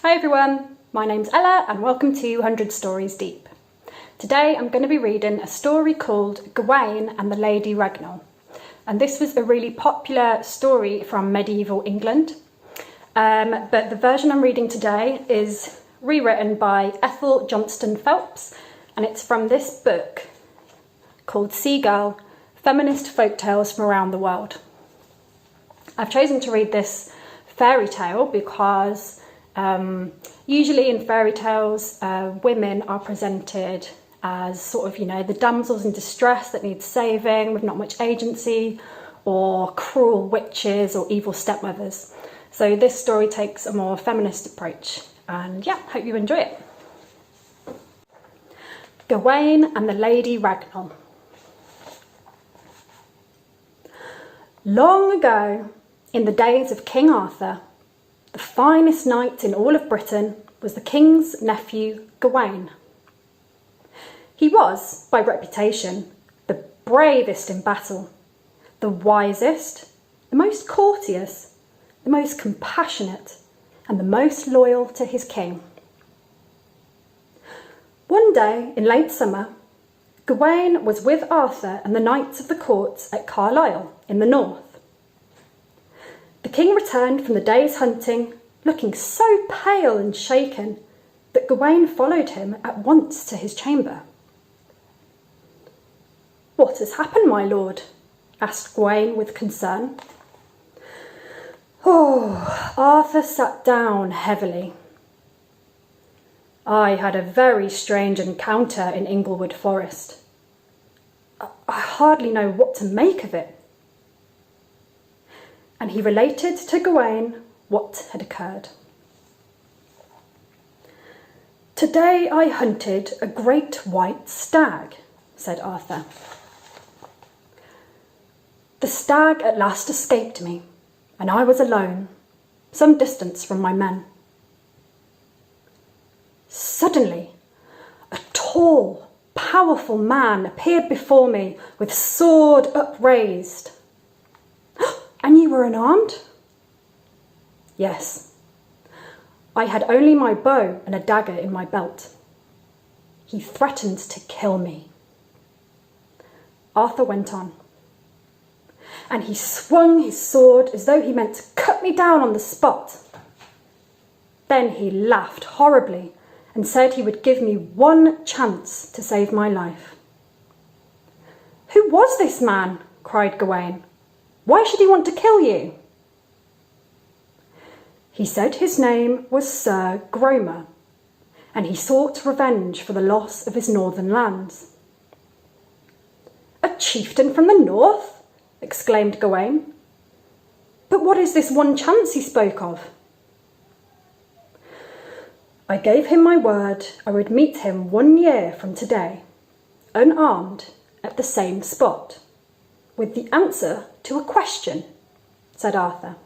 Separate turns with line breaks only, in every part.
Hi everyone, my name's Ella and welcome to 100 Stories Deep. Today I'm going to be reading a story called Gawain and the Lady Ragnall. And this was a really popular story from medieval England. But the version I'm reading today is rewritten by Ethel Johnston Phelps, and it's from this book called Seagull, Feminist Folktales from Around the World. I've chosen to read this fairy tale because usually in fairy tales, women are presented as sort of, the damsels in distress that need saving with not much agency, or cruel witches or evil stepmothers. So this story takes a more feminist approach, and yeah, hope you enjoy it. Gawain and the Lady Ragnall. Long ago, in the days of King Arthur, the finest knight in all of Britain was the king's nephew, Gawain. He was, by reputation, the bravest in battle, the wisest, the most courteous, the most compassionate, and the most loyal to his king. One day in late summer, Gawain was with Arthur and the knights of the court at Carlisle in the north. The king returned from the day's hunting, looking so pale and shaken that Gawain followed him at once to his chamber. "What has happened, my lord?" asked Gawain with concern. Arthur sat down heavily. "I had a very strange encounter in Inglewood Forest. I hardly know what to make of it." And he related to Gawain what had occurred. "Today I hunted a great white stag," said Arthur. "The stag at last escaped me, and I was alone, some distance from my men. Suddenly, a tall, powerful man appeared before me with sword upraised." "And you were unarmed?" "Yes. I had only my bow and a dagger in my belt. He threatened to kill me." Arthur went on. "And he swung his sword as though he meant to cut me down on the spot. Then he laughed horribly and said he would give me one chance to save my life." "Who was this man?" cried Gawain. "Why should he want to kill you?" "He said his name was Sir Gromer, and he sought revenge for the loss of his northern lands." "A chieftain from the north?" exclaimed Gawain. "But what is this one chance he spoke of?" "I gave him my word I would meet him 1 year from today, unarmed, at the same spot, with the answer to a question," said Arthur.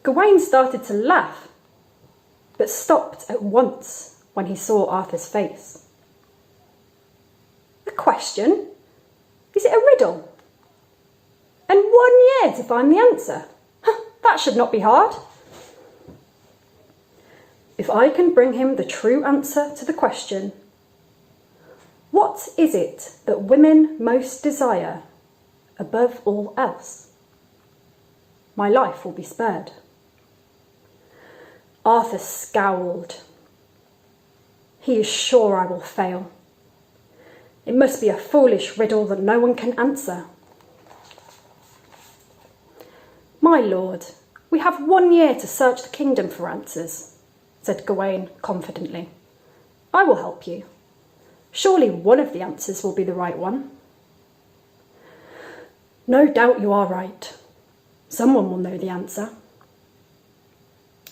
Gawain started to laugh, but stopped at once when he saw Arthur's face. "A question? Is it a riddle? And 1 year to find the answer? That should not be hard." "If I can bring him the true answer to the question, what is it that women most desire above all else? My life will be spared." Arthur scowled. "He is sure I will fail. It must be a foolish riddle that no one can answer." "My lord, we have 1 year to search the kingdom for answers," said Gawain confidently. "I will help you. Surely one of the answers will be the right one." "No doubt you are right. Someone will know the answer."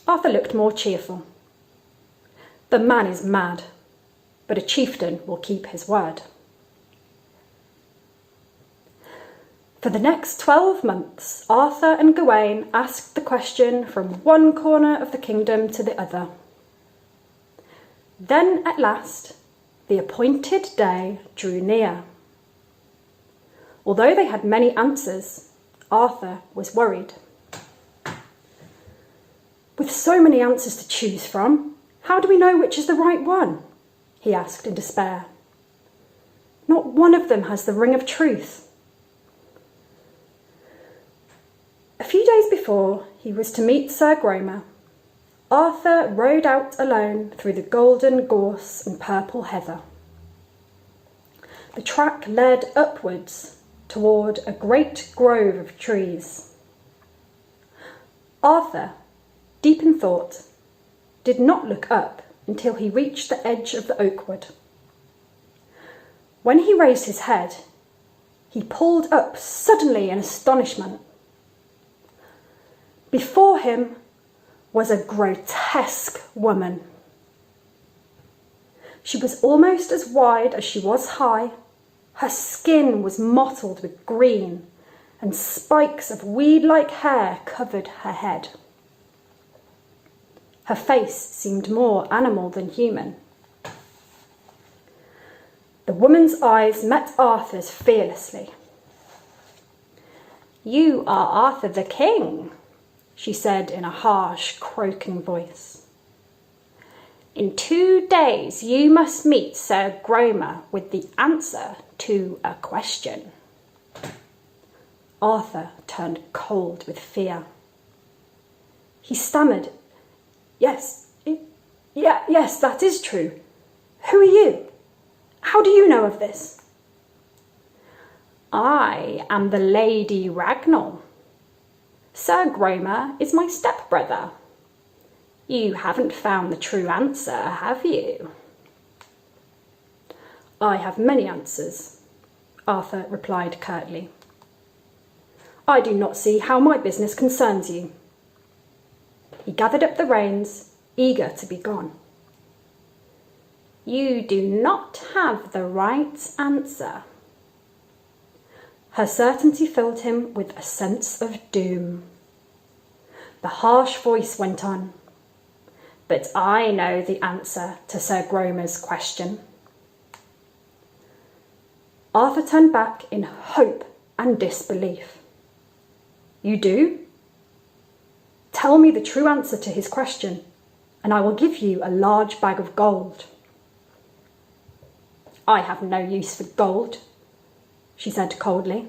Arthur looked more cheerful. "The man is mad, but a chieftain will keep his word." For the next 12 months, Arthur and Gawain asked the question from one corner of the kingdom to the other. Then, at last, the appointed day drew near. Although they had many answers, Arthur was worried. With so many answers to choose from, how do we know which is the right one? He asked in despair. Not one of them has the ring of truth. A few days before he was to meet Sir Gromer, Arthur rode out alone through the golden gorse and purple heather. The track led upwards toward a great grove of trees. Arthur, deep in thought, did not look up until he reached the edge of the oak wood. When he raised his head, he pulled up suddenly in astonishment. Before him was a grotesque woman. She was almost as wide as she was high. Her skin was mottled with green, and spikes of weed-like hair covered her head. Her face seemed more animal than human. The woman's eyes met Arthur's fearlessly. "You are Arthur the King," she said in a harsh, croaking voice. "In 2 days you must meet Sir Gromer with the answer to a question." Arthur turned cold with fear. He stammered, Yes, that is true. Who are you? How do you know of this?" "I am the Lady Ragnall. Sir Gromer is my stepbrother. You haven't found the true answer, have you?" "I have many answers," Arthur replied curtly. "I do not see how my business concerns you." He gathered up the reins, eager to be gone. "You do not have the right answer." Her certainty filled him with a sense of doom. The harsh voice went on, "But I know the answer to Sir Gromer's question." Arthur turned back in hope and disbelief. "You do? Tell me the true answer to his question, and I will give you a large bag of gold." "I have no use for gold," she said coldly.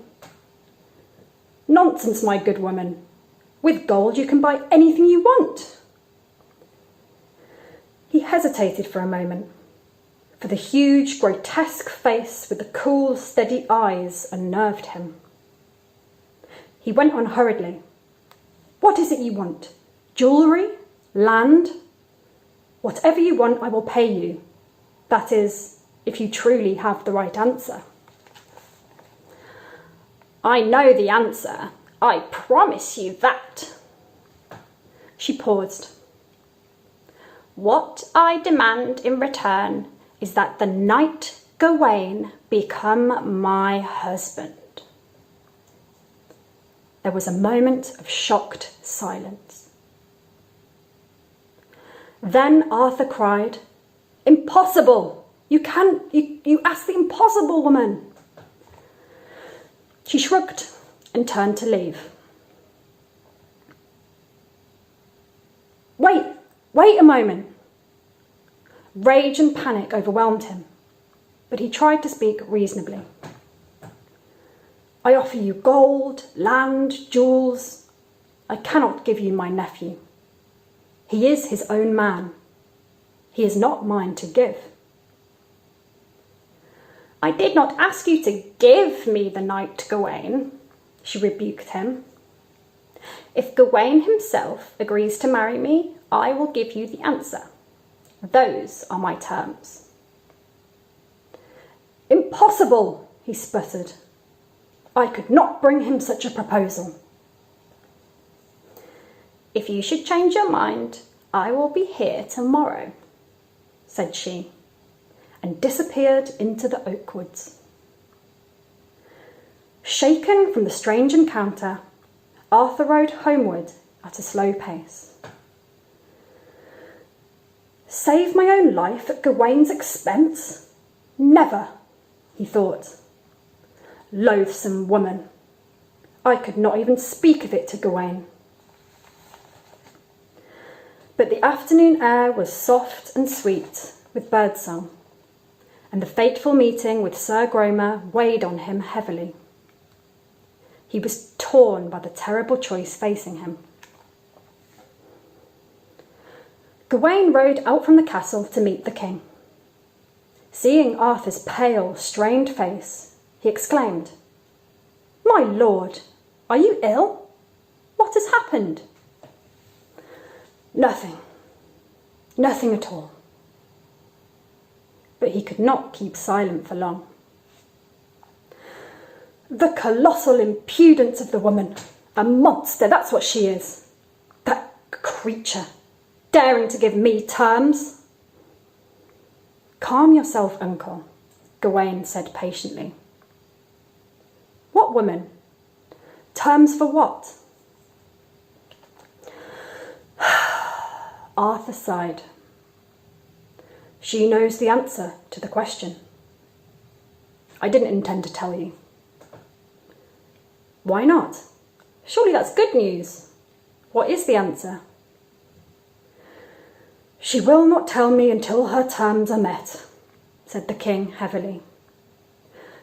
"Nonsense, my good woman. With gold you can buy anything you want." He hesitated for a moment, for the huge, grotesque face with the cool, steady eyes unnerved him. He went on hurriedly. "What is it you want? Jewellery? Land? Whatever you want, I will pay you. That is, if you truly have the right answer." "I know the answer. I promise you that." She paused. "What I demand in return is that the knight Gawain become my husband." There was a moment of shocked silence. Then Arthur cried, "Impossible! You asked the impossible, woman." She shrugged and turned to leave. Wait a moment." Rage and panic overwhelmed him, but he tried to speak reasonably. "I offer you gold, land, jewels. I cannot give you my nephew. He is his own man. He is not mine to give." "I did not ask you to give me the knight Gawain," she rebuked him. "If Gawain himself agrees to marry me, I will give you the answer. Those are my terms." "Impossible," he sputtered. "I could not bring him such a proposal." "If you should change your mind, I will be here tomorrow," said she, and disappeared into the oak woods. Shaken from the strange encounter, Arthur rode homeward at a slow pace. Save my own life at Gawain's expense? Never, he thought. Loathsome woman. I could not even speak of it to Gawain. But the afternoon air was soft and sweet with birdsong, and the fateful meeting with Sir Gromer weighed on him heavily. He was torn by the terrible choice facing him. Gawain rode out from the castle to meet the king. Seeing Arthur's pale, strained face, he exclaimed, "My lord, are you ill? What has happened?" "Nothing. Nothing at all." But he could not keep silent for long. "The colossal impudence of the woman! A monster, that's what she is! That creature, daring to give me terms!" "Calm yourself, uncle," Gawain said patiently. "What woman? Terms for what?" Arthur sighed. "She knows the answer to the question." "I didn't intend to tell you." "Why not? Surely that's good news. What is the answer?" "She will not tell me until her terms are met," said the king heavily.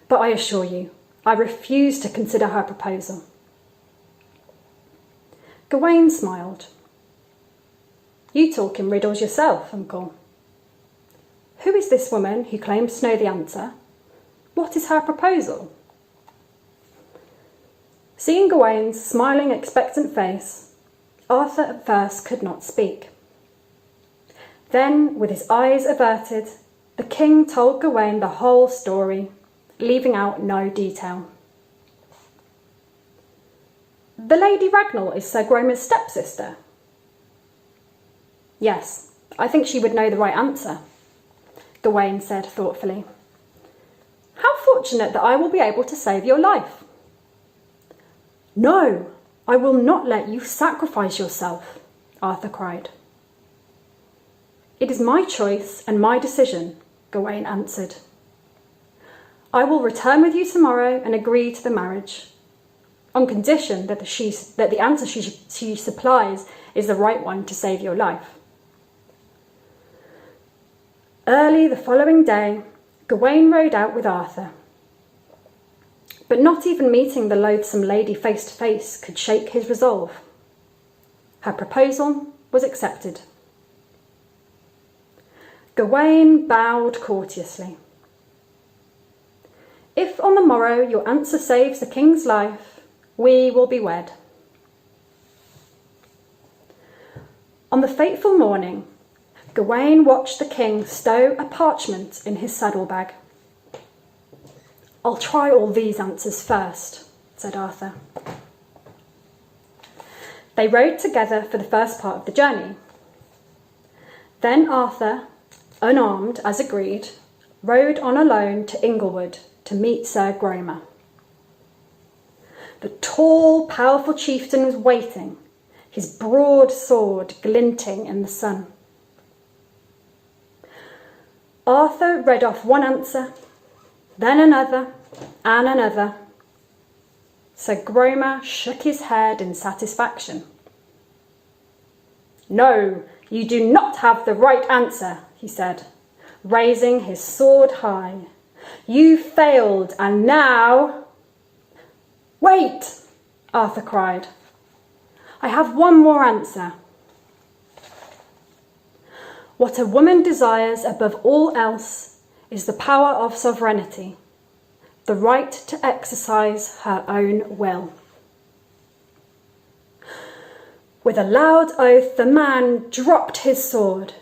"But I assure you, I refuse to consider her proposal." Gawain smiled. "You talk in riddles yourself, uncle. Who is this woman who claims to know the answer? What is her proposal?" Seeing Gawain's smiling, expectant face, Arthur at first could not speak. Then, with his eyes averted, the king told Gawain the whole story, leaving out no detail. "The Lady Ragnall is Sir Gromer's stepsister?" "Yes, I think she would know the right answer," Gawain said thoughtfully. "How fortunate that I will be able to save your life." "No, I will not let you sacrifice yourself," Arthur cried. "It is my choice and my decision," Gawain answered. "I will return with you tomorrow and agree to the marriage, on condition that the answer she supplies is the right one to save your life." Early the following day, Gawain rode out with Arthur. But not even meeting the loathsome lady face to face could shake his resolve. Her proposal was accepted. Gawain bowed courteously. "If on the morrow your answer saves the king's life, we will be wed." On the fateful morning, Gawain watched the king stow a parchment in his saddlebag. "I'll try all these answers first," said Arthur. They rode together for the first part of the journey. Then Arthur, unarmed as agreed, rode on alone to Inglewood to meet Sir Gromer. The tall, powerful chieftain was waiting, his broad sword glinting in the sun. Arthur read off one answer, then another, and another. Sir Gromer shook his head in satisfaction. "No, you do not have the right answer," he said, raising his sword high. "You failed, and now—" "Wait!" Arthur cried. "I have one more answer. What a woman desires above all else is the power of sovereignty, the right to exercise her own will." With a loud oath, the man dropped his sword.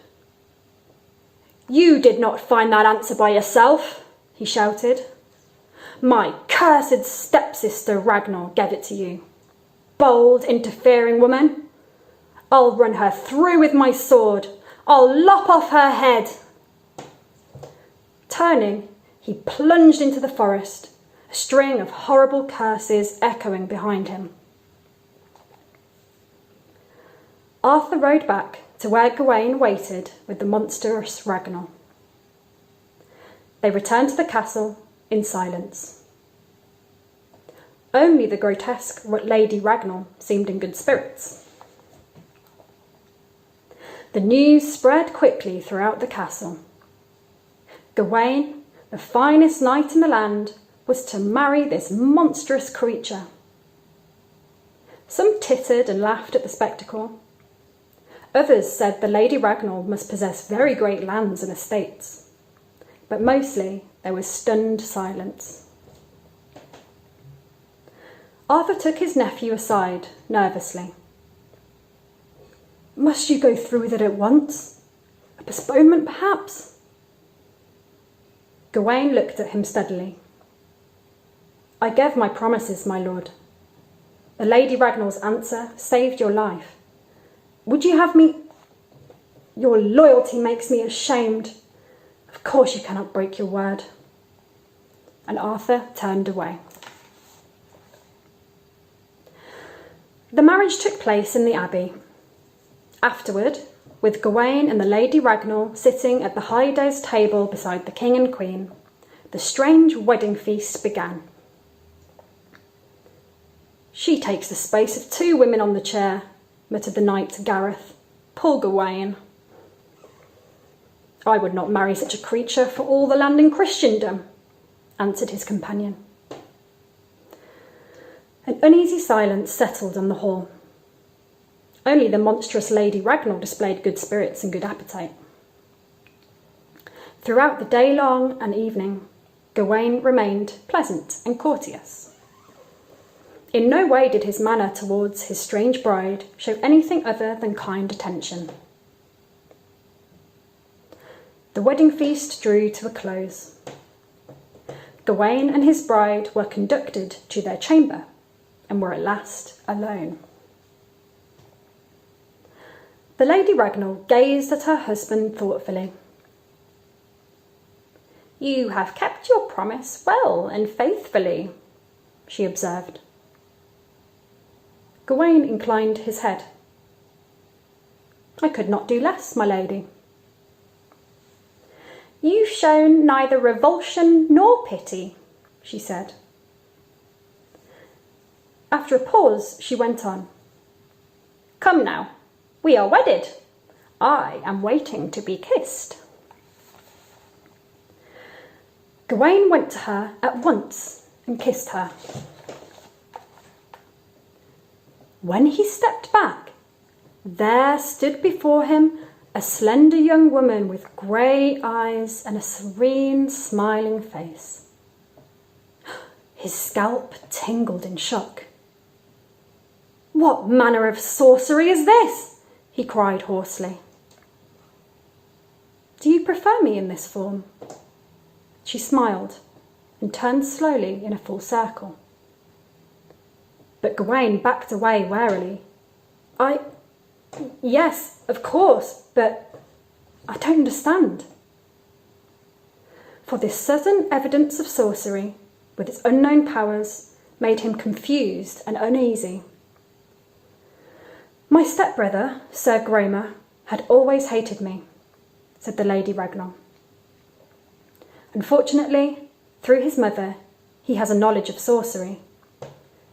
"You did not find that answer by yourself," he shouted. "My cursed stepsister Ragnall gave it to you. Bold, interfering woman. I'll run her through with my sword. I'll lop off her head." Turning, he plunged into the forest, a string of horrible curses echoing behind him. Arthur rode back to where Gawain waited with the monstrous Ragnall. They returned to the castle in silence. Only the grotesque Lady Ragnall seemed in good spirits. The news spread quickly throughout the castle. Gawain, the finest knight in the land, was to marry this monstrous creature. Some tittered and laughed at the spectacle. Others said the Lady Ragnall must possess very great lands and estates. But mostly there was stunned silence. Arthur took his nephew aside, nervously. "Must you go through with it at once? A postponement, perhaps?" Gawain looked at him steadily. "I gave my promises, my lord. The Lady Ragnall's answer saved your life. Would you have me? Your loyalty makes me ashamed. Of course you cannot break your word." And Arthur turned away. The marriage took place in the abbey. Afterward, with Gawain and the Lady Ragnall sitting at the high dais table beside the king and queen, the strange wedding feast began. "She takes the space of 2 women on the chair," muttered the knight Gareth. "Poor Gawain." "I would not marry such a creature for all the land in Christendom," answered his companion. An uneasy silence settled on the hall. Only the monstrous Lady Ragnall displayed good spirits and good appetite. Throughout the day long and evening, Gawain remained pleasant and courteous. In no way did his manner towards his strange bride show anything other than kind attention. The wedding feast drew to a close. Gawain and his bride were conducted to their chamber and were at last alone. The Lady Ragnall gazed at her husband thoughtfully. "You have kept your promise well and faithfully," she observed. Gawain inclined his head. "I could not do less, my lady." "You've shown neither revulsion nor pity," she said. After a pause, she went on. "Come now, we are wedded. I am waiting to be kissed." Gawain went to her at once and kissed her. When he stepped back, there stood before him a slender young woman with grey eyes and a serene, smiling face. His scalp tingled in shock. "What manner of sorcery is this?" he cried hoarsely. "Do you prefer me in this form?" She smiled and turned slowly in a full circle. But Gawain backed away warily. Yes, of course, but I don't understand." For this sudden evidence of sorcery, with its unknown powers, made him confused and uneasy. "My stepbrother, Sir Gromer, had always hated me," said the Lady Ragnall. "Unfortunately, through his mother, he has a knowledge of sorcery,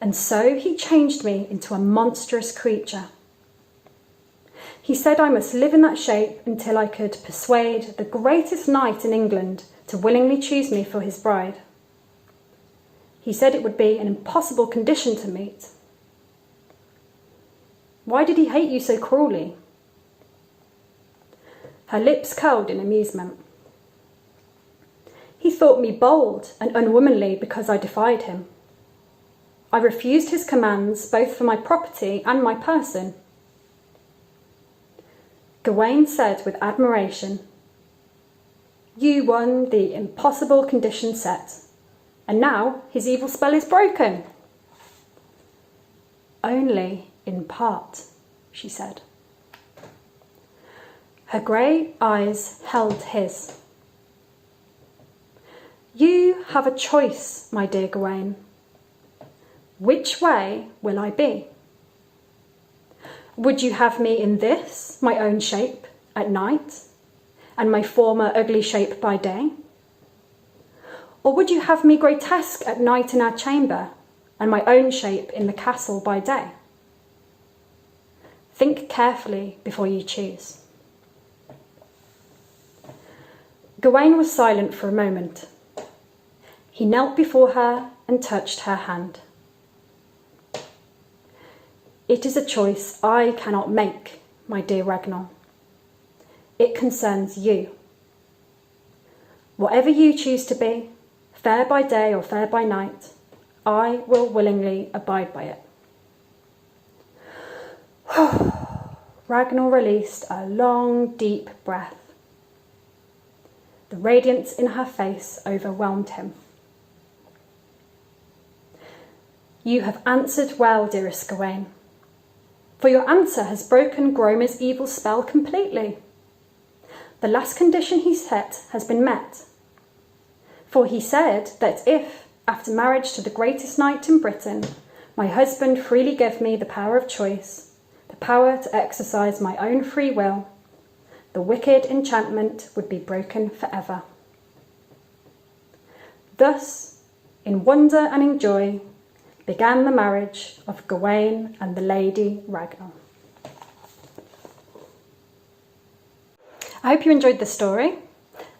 and so he changed me into a monstrous creature. He said I must live in that shape until I could persuade the greatest knight in England to willingly choose me for his bride. He said it would be an impossible condition to meet." "Why did he hate you so cruelly?" Her lips curled in amusement. "He thought me bold and unwomanly because I defied him. I refused his commands both for my property and my person." Gawain said with admiration, "You won the impossible condition set, and now his evil spell is broken." "Only in part," she said. Her grey eyes held his. "You have a choice, my dear Gawain. Which way will I be? Would you have me in this, my own shape, at night, and my former ugly shape by day? Or would you have me grotesque at night in our chamber, and my own shape in the castle by day? Think carefully before you choose." Gawain was silent for a moment. He knelt before her and touched her hand. It is a choice I cannot make, my dear Ragnall. It concerns you. Whatever you choose to be, fair by day or fair by night, I will willingly abide by it. Ragnall released a long, deep breath. The radiance in her face overwhelmed him. You have answered well, dearest Gawain, for your answer has broken Gromer's evil spell completely. The last condition he set has been met, for he said that if, after marriage to the greatest knight in Britain, my husband freely give me the power of choice, the power to exercise my own free will, the wicked enchantment would be broken forever. Thus, in wonder and in joy, began the marriage of Gawain and the Lady Ragnall. I hope you enjoyed the story,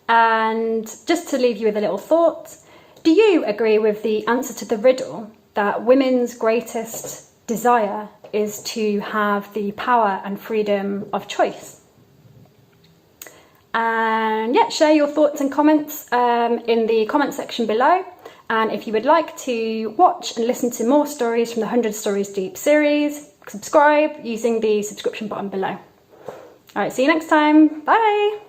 and just to leave you with a little thought, do you agree with the answer to the riddle that women's greatest desire is to have the power and freedom of choice? And yeah, share your thoughts and comments in the comment section below. And if you would like to watch and listen to more stories from the 100 Stories Deep series, subscribe using the subscription button below. All right, see you next time. Bye.